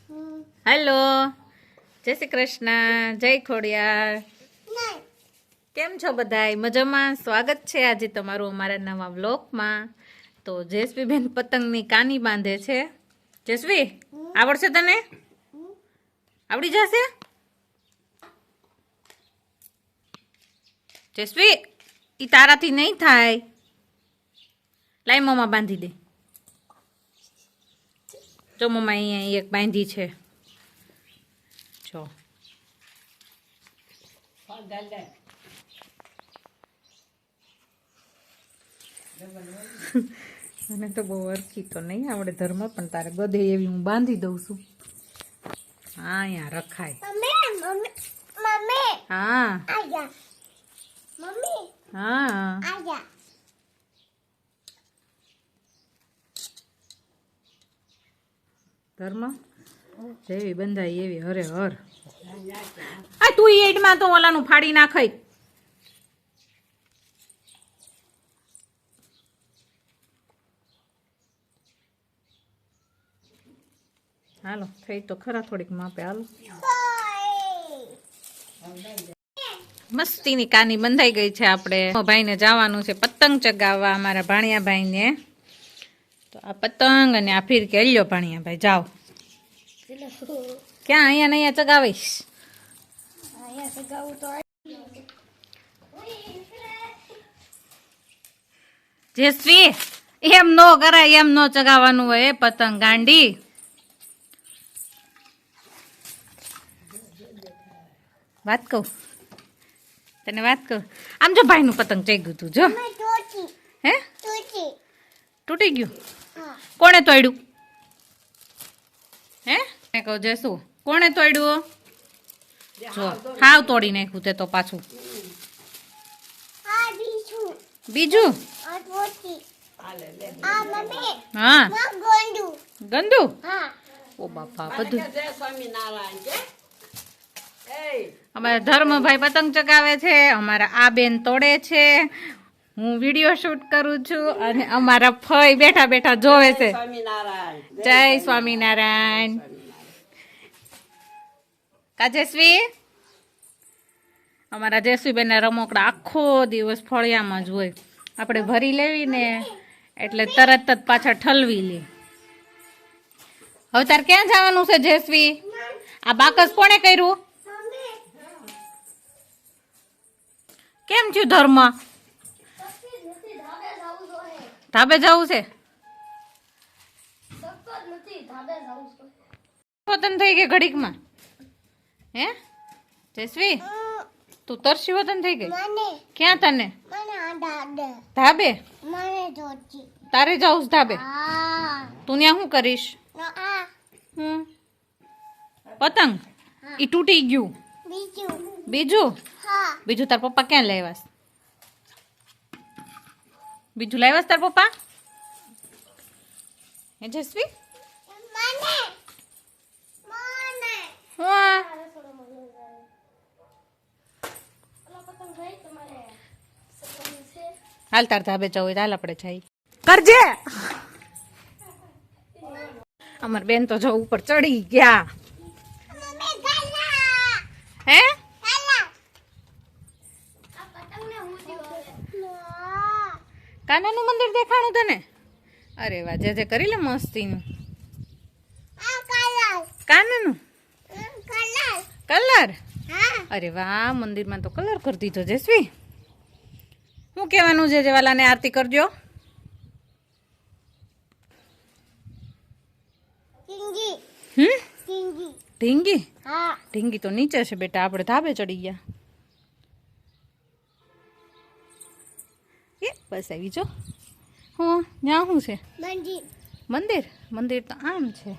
Hello, જય શ્રી કૃષ્ણ, જય ખોડિયાર. કેમ છો બધાય? મજામાં? સ્વાગત છે આજે તમારું અમારા નવા વ્લોગમાં. તો જેસ્વી બેન પતંગની કાની બાંધે છે. જેસ્વી, આવડશે તને? આવડી જશે? જેસ્વી, ઈ તારાથી નહીં થાય. લાઈ મમ્મા બાંધી દે. જો મમ્મા અહીંયા એક બાંધી છે. જો મને તો બહુ અરખી તો નહીં આવડે ધર્મ, પણ તારે બધે એવી હું બાંધી દઉં છું. હા, અહીંયા રખાય. હા હા, ધર્મ જેવી બંધાય એવી હરે હર. આ તું એડમાં તો ઓલાનું ફાડી નાખાય. હાલો, થઈ તો ખરા થોડીક માપે. હાલો, મસ્તીની કાની બંધાઈ ગઈ છે. આપણે ભાઈને જવાનું છે પતંગ ચગાવવા, અમારા ભાણિયા ભાઈને. તો આ પતંગ અને આ ફિરકી લ્યો ભાણિયા ભાઈ, જાઓ. ક્યાં? અહીંયા ને અહીંયા ચગાવીશ. જેસ્વી, એમ નો કરાય, એમ નો ચગાવવાનું હોય પતંગ, ગાંડી. વાત કહું તને, વાત કહું. આમ જો ભાઈ નું પતંગ ચગ્યું તું, જો. હે, તૂટી ગયું? કોણે તોડ્યું? હે, મેં કહું જશું, કોણે તોડ્યું? જો હાવ તોડી નાખ્યું તે તો પાછું. બીજું? હા, ગંદુ. ઓ બાપા, બધું. અમારા ધર્મભાઈ પતંગ ચગાવે છે, અમારા આ બેન તોડે છે, હું વિડીયો શૂટ કરું છું, અને અમારા ફઈ બેઠા બેઠા જોવે છે. જય સ્વામિનારાયણ. કા જેસ્વી? અમારા જેસ્વી બેન ના રમકડા આખો દિવસ ફળિયામાં જ હોય. આપણે ભરી લેવી ને એટલે તરત જ પાછા ઠલવી લે. હવે તાર ક્યાં જવાનું છે જેસ્વી? આ બાકસ કોણે કર્યું? કેમ થયું ધર્મ? ધાબે જવું છે? વતન થઈ ગઈ ઘડીકમાં. હે જેસ્વી, તું તરસી વતન થઈ ગઈ? ક્યાં તને? ધાબે? તારે જવું છે ધાબે? તું ત્યાં શું કરીશ? પતંગ ઈ તૂટી ગયું. બીજું? બીજું તાર પપ્પા ક્યાં લાવ્યા? બીજું લાવ્યા તાર પપ્પા? હે જસ્વી? હાલ તાર ધાબે જવું હોય હાલ આપણે જઈ કરજે. અમાર બેન તો જો ઉપર ચડી ગયા. હે, કાનાનું મંદિર દેખાણું તને? અરે વાહ, જે કરી લે મસ્તીનું. કાનાનું કલર? અરે વાહ, મંદિરમાં તો કલર કરી દીધો. જેસ્વી, શું કહેવાનું છે? જેવાલાને આરતી કરજો. ઢીંગી? ઢીંગી તો નીચે છે બેટા, આપણે ધાબે ચડી ગયા. એ બસ આવી જો. હું ત્યાં શું છે? મંદિર? મંદિર તો આમ છે.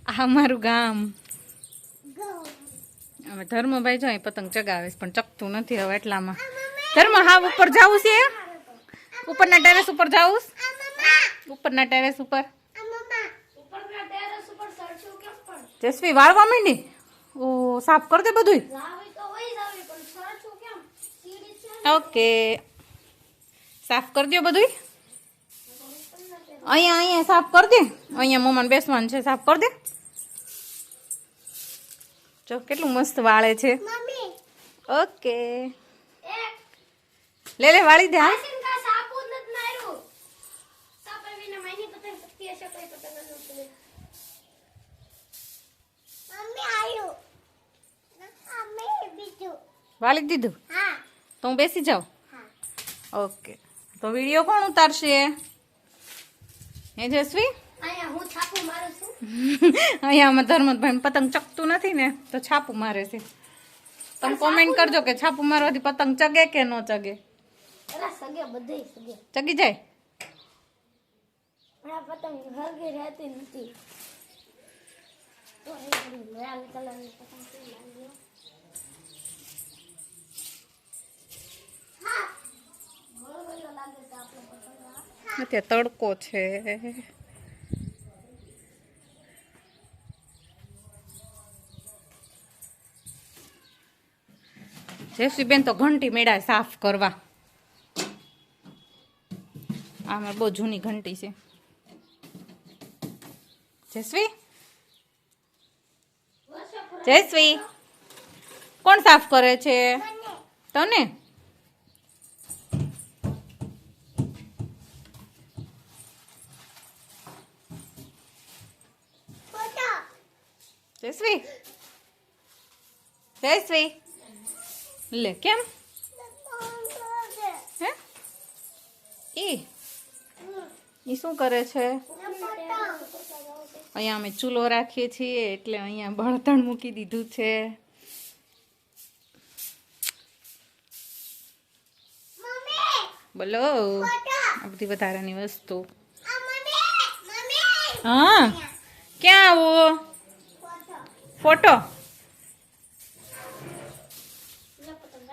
આ અમારું ગામ. હવે ધર્મભાઈ જો અહીં પતંગ ચગાવે છે, પણ ચકતું નથી હવે એટલામાં. ધર્મ, હા ઉપર જવું છે? ઉપરના ટેરેસ ઉપર જવું? ઉપરના ટેરેસ ઉપર? જેસ્વી વાળવા માંડી? ઓ, સાફ કર દે બધું. ઓકે, સાફ કરી દો બધું. અહીંયા સાફ કર દે. અહીંયા મમ્માને બેસવાનું છે, સાફ કર દે. જો કેટલું મસ્ત વાળે છે. ઓકે લે વાળી દે. હા વાળી દીધું. તો હું બેસી જાઉં. ઓકે તો વિડીયો કોણ ઉતારશે? હે જસવી? અહીંયા અમે ધર્મભાઈ પતંગ ચગતું નથી ને તો છાપું મારે છે. તમે કોમેન્ટ કરજો કે છાપું મારવાથી પતંગ ચગે કે ન ચગે. ચગી જાય. અત્યારે તડકો છે. જેસી બેન તો ઘંટી મેળા સાફ કરવા. આમાં બહુ જૂની ઘંટી છે. જસવી જયશ્રી કોણ સાફ કરે છે? તને? જયશ્રી જયશ્રી લે કેમ હે ઈ શું કરે છે? અહીંયા અમે ચૂલો રાખીએ છીએ એટલે અહીંયા બળતણ મૂકી દીધું છે. બોલો આ બધી વધારાની વસ્તુ. હા ક્યાં આવો? ફોટો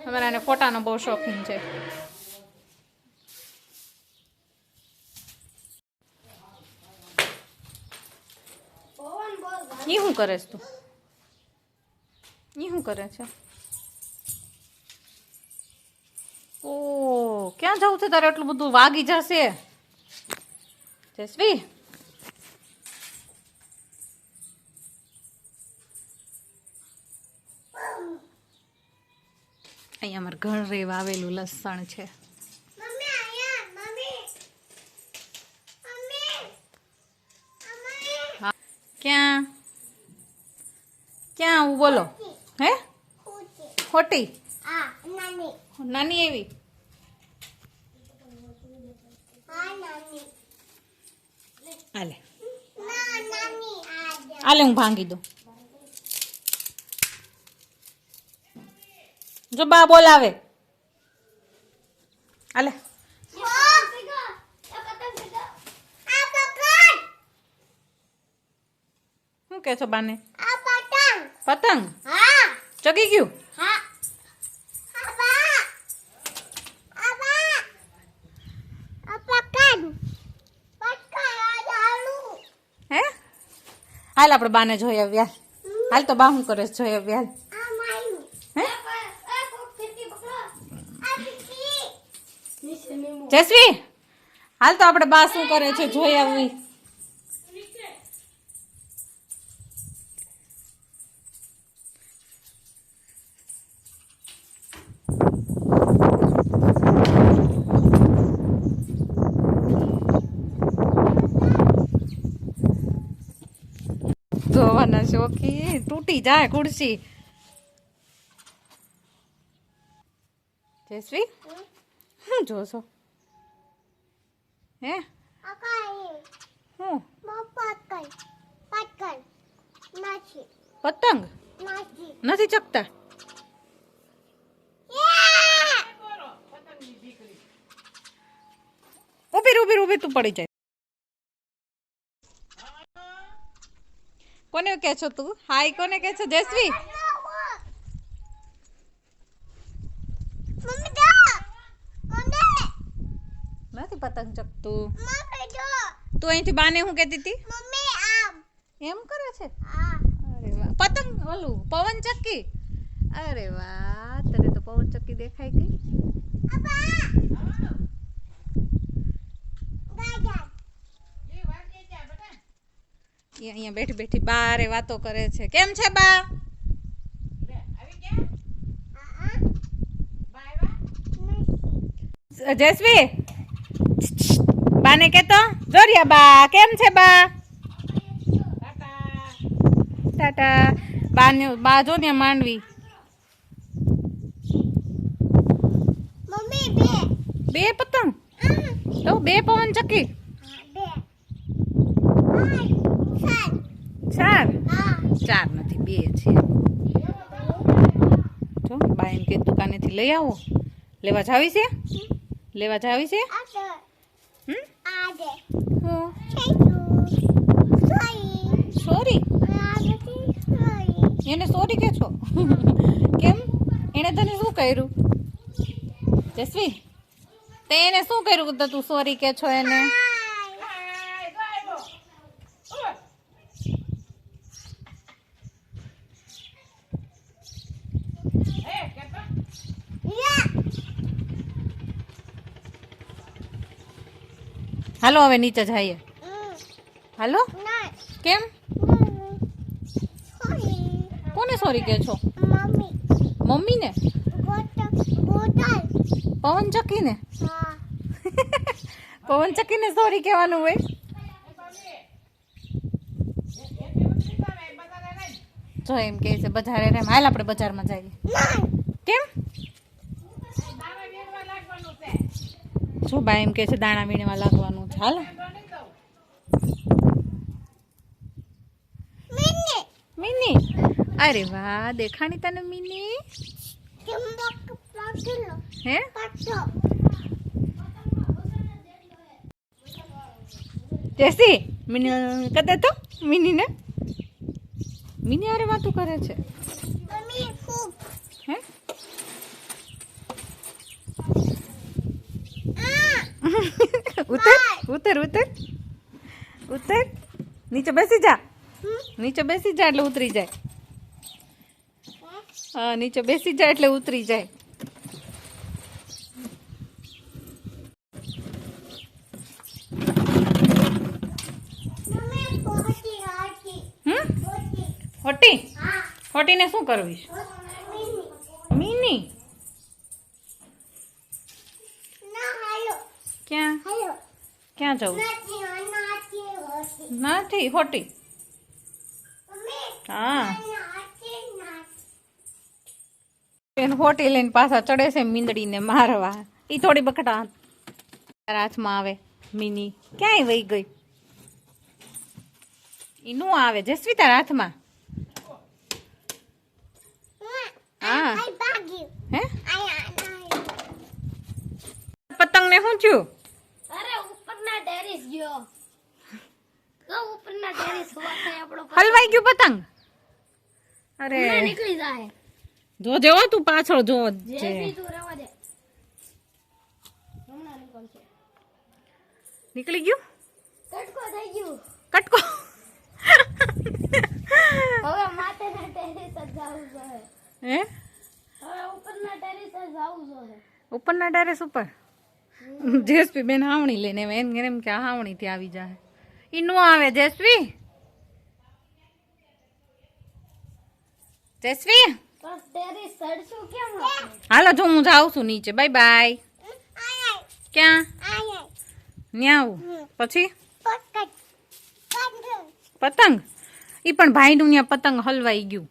અમારાને ફોટાનો બહુ શોખીન છે. ઈ શું કરે તું? ઈ શું કરે છે? ઓ ક્યાં જવું છે તારે? એટલું બધું વાગી જશે. જસવી અહીંયા અમારે ઘરે વાવેલું લસણ છે. ક્યાં ક્યાં આવું બોલો? હે ખોટી નાની એવી આલે આલે હું ભાંગી દઉં. જો બા બોલાવે. આલે શું કે છો બાને? પતંગ ચગી ગયું. હે હાલ આપણે બાને જોઈ આવ્યા. હાલ તો બા શું કરે જોઈ આવ્યા. જસવી હાલ તો આપણે બા શું કરે છે જોઈ આવવી. ધોવાના શોખી તૂટી જાય ખુરશી. જયશ્રી શું જોશો? હે હું પતંગ નથી ચકતા? ઉભી તું પડી જાય. કોને કે છો તું? હાય કોને કે છો જયશ્રી? નથી પતંગ ચકતું. તું અહીંથી બાને હું કહેતી હતી? એમ કરે છે? અરે વાહ. પતંગ ઓલું પવન ચક્કી. અરે વાહ તને તો પવન ચક્કી દેખાઈ ગઈ. એ અહીંયા બેઠી બેઠી બારે વાતો કરે છે. કેમ છે બા? જયશ્વી બાને કેતો જોરિયા બા કેમ છે બા? ટાટા. બા જો ને માંડવી. બે પતંગ તો બે પવન ચક્કી ચાર નથી બે છે. જો બા એમ કે દુકાનેથી લઈ આવો. લેવા જાવી છે? લેવા જાવી છે? સોરી એને સોરી કે છો? કેમ એને તને શું કર્યું? જસવી તે એને શું કર્યું તો તું સોરી કે છો એને? હાલો હવે નીચે જઈએ. હાલો કેમ કોને સોરી કે છો? મમ્મી ને પવન ચક્કી ને પવન ચક્કી ને સોરી કહેવાનું હોય. જો એમ કે છે બજારે રેમ. હાલ આપણે બજારમાં જઈએ. કેમ? જો બા એમ કે છે દાણા વીણવા લાગવાનું છે. હાલ મિની. અરે વાહ દેખાણી તને મિની. હે જેસી મિની કદે તો મિની ને મિની અરે વાતું કરે છે. હે ઉતર ઉતર ઉતર ઉતર. નીચે બેસી જા. નીચે બેસી જા એટલે ઉતરી જાય. હા નીચે બેસી જાય એટલે ઉતરી જાય. હોટી હોટીને શું કરવી? મિની ક્યાં ક્યાં જવું? નથી હોટી. હા એને હોટી લઈને પાછા ચડે છે મીંદડીને મારવા. ઈ થોડી બકડા હાથમાં આવે. મિની ક્યાંય વહી ગઈ? ઈ નું આવે જસવી તારા હાથમાં. હા હે પતંગ ને શું થયું? અરે ઉપરના ટેરેસ ગયો. તો ઉપરના ટેરેસ હોવાથી આપણો હલવાઈ ગયું પતંગ. અરે નીકળી જાય. જો જેવો તું પાછળ જો જેસી તું રહેવા દે. હમણાં નીકળશે. નીકળી ગયું. કટકો થઈ ગયું. કટકો. હવે માથેના ટેરેસ જ જાવું જોઈએ. હે હવે ઉપરના ટેરેસ જ જાવું જોઈએ. ઉપરના ટેરેસ ઉપર જેસપી બેન હાવણી લઈને એમ કે હાવણી થી આવી જાય. ઈ નો આવે જેસપી. જેસવી બસ ટેરેસ ચડશું કેમ? હાલો જો હું જાઉં છું નીચે. Bye bye. ક્યાં? ન્યા આવું પછી પતંગ. ઈ પણ ભાઈનું ન્યા પતંગ હલવાઈ ગયું.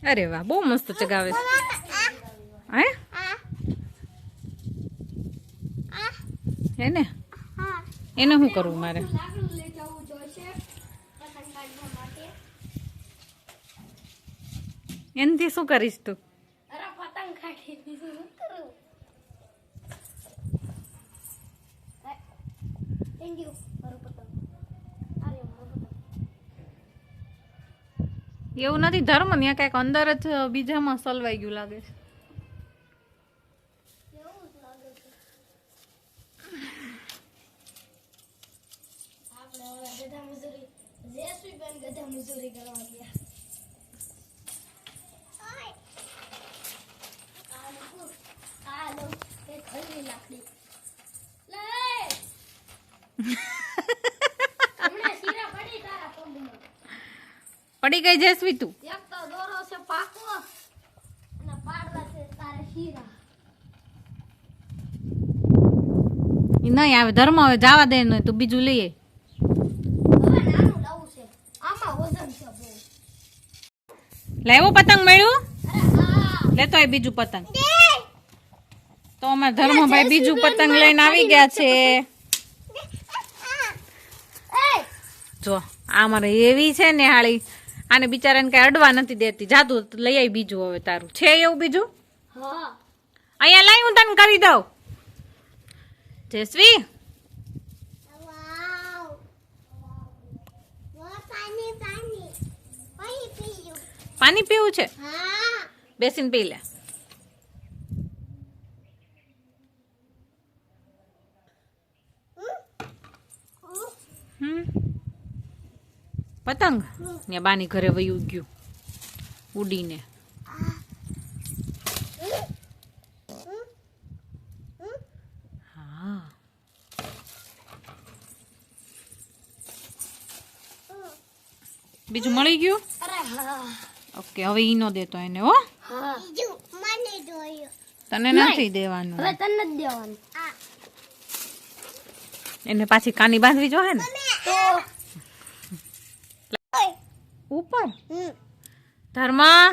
અરે વાહ બહુ મસ્ત ચગાવે છે. હે હે ને એને શું કરવું મારે? લાકડું લઈ જવું જોઈશે પતંગ કાઢવા માટે. એનાથી શું કરીશ તું? અરે પતંગ કાઢી દીધું શું કરું? થેન્ક યુ મારું પતંગ. અરે મારું પતંગ. એવું નથી ધર્મ ત્યાં કઈક અંદર જ બીજામાં સલવાઈ ગયું લાગે છે. કેવું જ લાગે છે. આપણે હવે ગધા મજૂરી જેસવી બેન ગધા મજૂરી કરવા ગયા. આ લો એક હલવી લાકડી લે. હમણાં શીરા પડી તારા પગમાં. પડી ગઈ જેસવી તું? એક તો દોરો છે પાકો અને પાડવા છે તારે શીરા. ઈ નહીં આવે ધર્મ, હવે જવા દે નહીં તું બીજું લઈએ. હવે નાનું લાવું છે. આમાં વજન છે બહુ. લાવ્યો પતંગ મળ્યું? અરે હા. લેતો આય બીજું પતંગ. તો અમારા ધર્મભાઈ બીજું પતંગ લઈને આવી ગયા છે. એ જો આ મારે એવી છે ને હાળી, આને બિચારાને કઈ અડવા નથી દેતી. જાતું લઈ આવી બીજું. હવે તારું છે એવું બીજું? હા. અહીંયા લાઈ હું તને કરી દઉં. જેસવી વાવ. વો પાણી પાણી. પાણી પીયું. પાણી પીવું છે? હા. બેસીને પી લે. પતંગ ને બાની ઘરે વયું ગયું ઉડીને. હા બીજું મળી ગયું? અરે હા. ઓકે હવે ઈ નો દેતો એને. હો હા. બીજું મને જોયું. તને નથી દેવાનું. હવે તને જ દેવાનું. એને પાછી કાની બાંધવી જોઈએ ને તો ઉપર. ધર્મા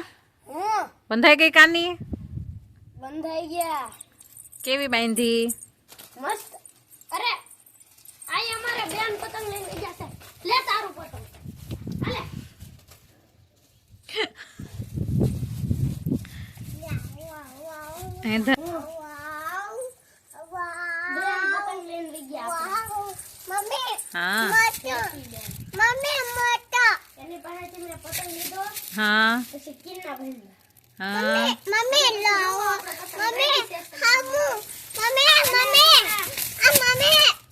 બંધાઈ ગઈ કાની? બંધાઈ ગયા. કેવી બાંધી? મસ્ત. અરે આઈ અમારે બેન પતંગ લઈને ગયા છે. લે તારું પતંગ. હાલે. એ ધ- બેન પતંગ લઈને ગયા આપણે. હા એની પાસેથી મેં પતંગ લીધો હા પછી કિન્ના ભર્યા. હા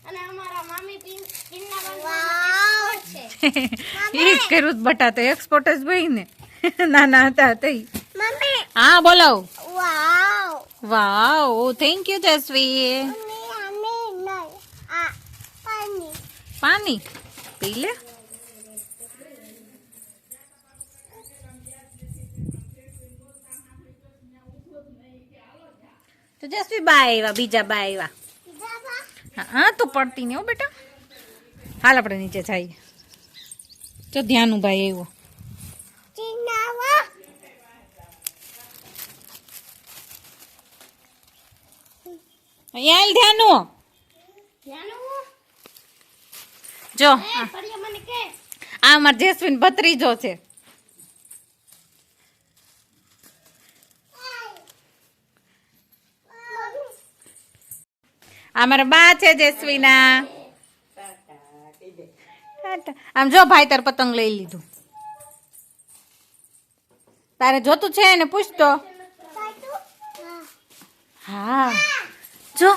અને અમારા મામી કિન્ના બાંધવાના છે. ઈ જ કર્યું જ બટા તો એક્સપોર્ટ જ ભાઈ ને નાના હતા તઈ. હા બોલાવ. Wow thank you Jasvi. પાણી પી લે. તો જસવી બા આવ્યા, બીજા બા આવ્યા. હા તો પડતી ને હો બેટા. હાલ આપણે નીચે જઈએ. જો ધ્યાનું ભાઈ આવ્યો. અહીંયા હાલ ધ્યાનું. ધ્યાનું. જો એ ફળિયા મને કે આ અમાર જેસ્મીન ભત્રીજો છે. આ મારા બા છે જેસ્વીના. આમ જો ભાઈ તાર પતંગ લઈ લીધું. તારે જોતું છે ને પૂછતો. હા જો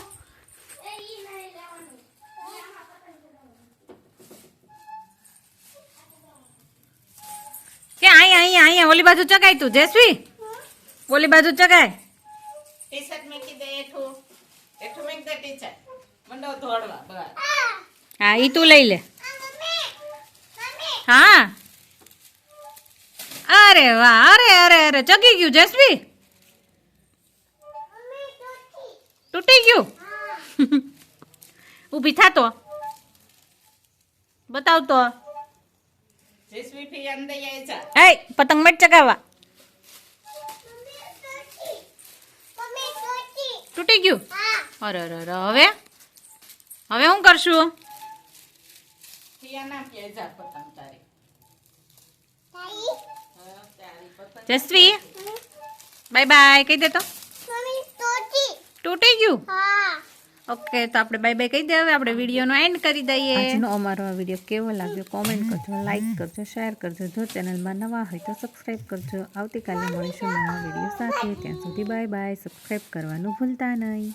કે અહીંયા અહીંયા અહીંયા ઓલી બાજુ ચગાય તું જેસ્વી. ઓલી બાજુ ચગાય. ટી-શર્ટ મેકી દે એઠું એઠું મેક દે ટી-શર્ટ મંડો ધોડવા બસ. હા ઈ તું લઈ લે. હા અરે વાહ અરે અરે અરે ચગી ગયું જેસ્વી. તૂટી ગયું. ઊભી થાતો બતાવતો. જેસવી ફી અંદર આય જા. હે પતંગ મત ચગાવવા. તૂટી ગયું. અરે અરે અરે હવે હવે હું કરશું? ફિયા ના કે જા પતંગ તારી. તારી પતંગ જસવી બાય બાય કહી દે તો. તૂટી ગયું. ઓકે તો આપણે બાય બાય કહી દે. હવે આપણે વિડીયોનો એન્ડ કરી દઈએ. આજનો અમારો આ વિડીયો કેવો લાગ્યો કોમેન્ટ કરજો, લાઈક કરજો, શેર કરજો. જો ચેનલમાં નવા હોય તો સબસ્ક્રાઈબ કરજો. આવતીકાલે મળીશું નવા વિડીયો સાથે. ત્યાં સુધી બાય બાય. સબસ્ક્રાઈબ કરવાનું ભૂલતા નહીં.